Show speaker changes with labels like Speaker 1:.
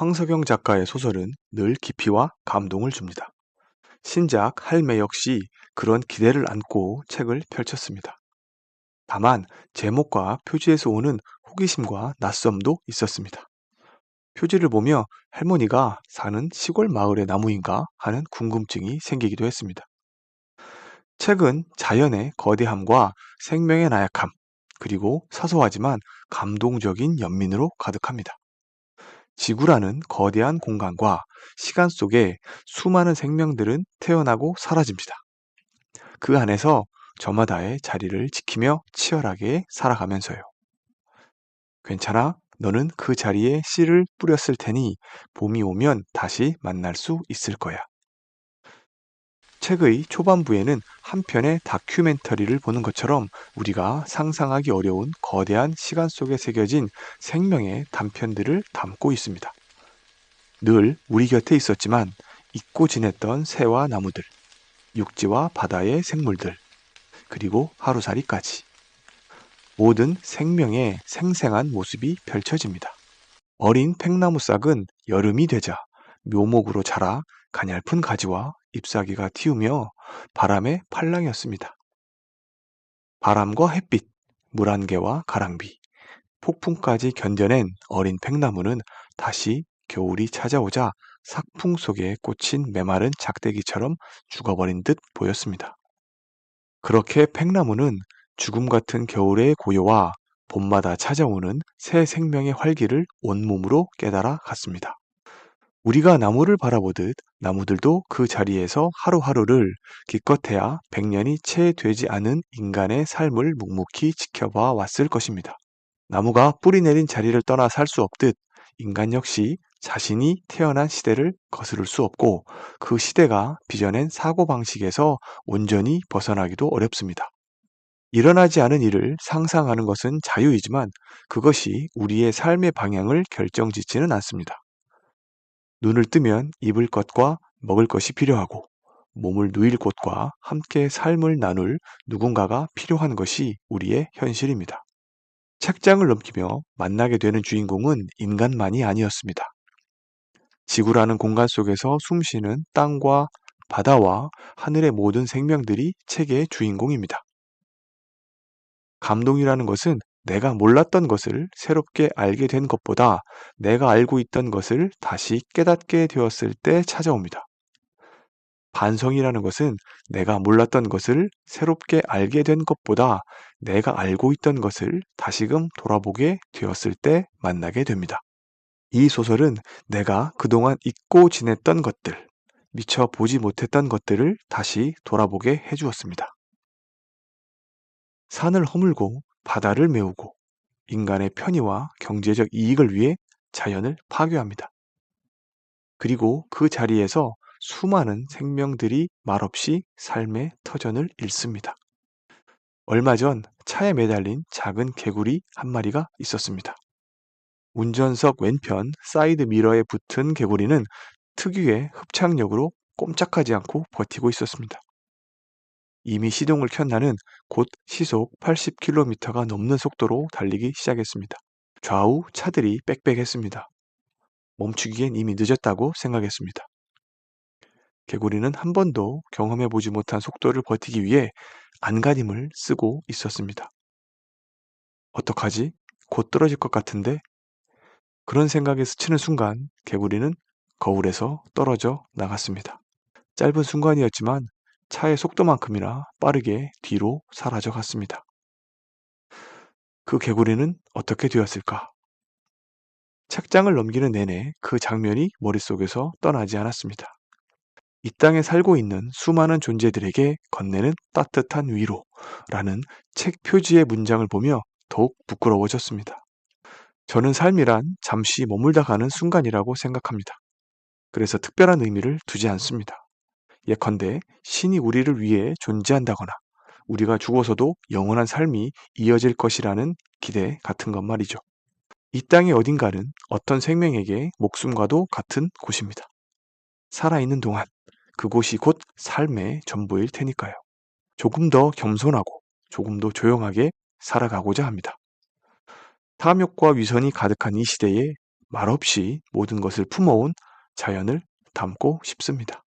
Speaker 1: 황석영 작가의 소설은 늘 깊이와 감동을 줍니다. 신작 할매 역시 그런 기대를 안고 책을 펼쳤습니다. 다만 제목과 표지에서 오는 호기심과 낯섦도 있었습니다. 표지를 보며 할머니가 사는 시골 마을의 나무인가 하는 궁금증이 생기기도 했습니다. 책은 자연의 거대함과 생명의 나약함, 그리고 사소하지만 감동적인 연민으로 가득합니다. 지구라는 거대한 공간과 시간 속에 수많은 생명들은 태어나고 사라집니다. 그 안에서 저마다의 자리를 지키며 치열하게 살아가면서요. 괜찮아. 너는 그 자리에 씨를 뿌렸을 테니 봄이 오면 다시 만날 수 있을 거야. 책의 초반부에는 한 편의 다큐멘터리를 보는 것처럼 우리가 상상하기 어려운 거대한 시간 속에 새겨진 생명의 단편들을 담고 있습니다. 늘 우리 곁에 있었지만 잊고 지냈던 새와 나무들, 육지와 바다의 생물들, 그리고 하루살이까지 모든 생명의 생생한 모습이 펼쳐집니다. 어린 팽나무 싹은 여름이 되자 묘목으로 자라 가냘픈 가지와 잎사귀가 틔우며 바람의 팔랑이었습니다. 바람과 햇빛, 물안개와 가랑비, 폭풍까지 견뎌낸 어린 팽나무는 다시 겨울이 찾아오자 삭풍 속에 꽂힌 메마른 작대기처럼 죽어버린 듯 보였습니다. 그렇게 팽나무는 죽음 같은 겨울의 고요와 봄마다 찾아오는 새 생명의 활기를 온몸으로 깨달아 갔습니다. 우리가 나무를 바라보듯 나무들도 그 자리에서 하루하루를 기껏해야 100년이 채 되지 않은 인간의 삶을 묵묵히 지켜봐 왔을 것입니다. 나무가 뿌리 내린 자리를 떠나 살 수 없듯 인간 역시 자신이 태어난 시대를 거스를 수 없고 그 시대가 빚어낸 사고방식에서 온전히 벗어나기도 어렵습니다. 일어나지 않은 일을 상상하는 것은 자유이지만 그것이 우리의 삶의 방향을 결정짓지는 않습니다. 눈을 뜨면 입을 것과 먹을 것이 필요하고 몸을 누일 곳과 함께 삶을 나눌 누군가가 필요한 것이 우리의 현실입니다. 책장을 넘기며 만나게 되는 주인공은 인간만이 아니었습니다. 지구라는 공간 속에서 숨쉬는 땅과 바다와 하늘의 모든 생명들이 책의 주인공입니다. 감동이라는 것은 내가 몰랐던 것을 새롭게 알게 된 것보다 내가 알고 있던 것을 다시 깨닫게 되었을 때 찾아옵니다. 반성이라는 것은 내가 몰랐던 것을 새롭게 알게 된 것보다 내가 알고 있던 것을 다시금 돌아보게 되었을 때 만나게 됩니다. 이 소설은 내가 그동안 잊고 지냈던 것들, 미처 보지 못했던 것들을 다시 돌아보게 해주었습니다. 산을 허물고 바다를 메우고 인간의 편의와 경제적 이익을 위해 자연을 파괴합니다. 그리고 그 자리에서 수많은 생명들이 말없이 삶의 터전을 잃습니다. 얼마 전 차에 매달린 작은 개구리 한 마리가 있었습니다. 운전석 왼편 사이드 미러에 붙은 개구리는 특유의 흡착력으로 꼼짝하지 않고 버티고 있었습니다. 이미 시동을 켠 나는 곧 시속 80km가 넘는 속도로 달리기 시작했습니다. 좌우 차들이 빽빽했습니다. 멈추기엔 이미 늦었다고 생각했습니다. 개구리는 한 번도 경험해보지 못한 속도를 버티기 위해 안간힘을 쓰고 있었습니다. 어떡하지? 곧 떨어질 것 같은데? 그런 생각에 스치는 순간 개구리는 거울에서 떨어져 나갔습니다. 짧은 순간이었지만 차의 속도만큼이나 빠르게 뒤로 사라져 갔습니다. 그 개구리는 어떻게 되었을까? 책장을 넘기는 내내 그 장면이 머릿속에서 떠나지 않았습니다. 이 땅에 살고 있는 수많은 존재들에게 건네는 따뜻한 위로라는 책 표지의 문장을 보며 더욱 부끄러워졌습니다. 저는 삶이란 잠시 머물다 가는 순간이라고 생각합니다. 그래서 특별한 의미를 두지 않습니다. 예컨대 신이 우리를 위해 존재한다거나 우리가 죽어서도 영원한 삶이 이어질 것이라는 기대 같은 것 말이죠. 이 땅의 어딘가는 어떤 생명에게 목숨과도 같은 곳입니다. 살아있는 동안 그곳이 곧 삶의 전부일 테니까요. 조금 더 겸손하고 조금 더 조용하게 살아가고자 합니다. 탐욕과 위선이 가득한 이 시대에 말없이 모든 것을 품어온 자연을 담고 싶습니다.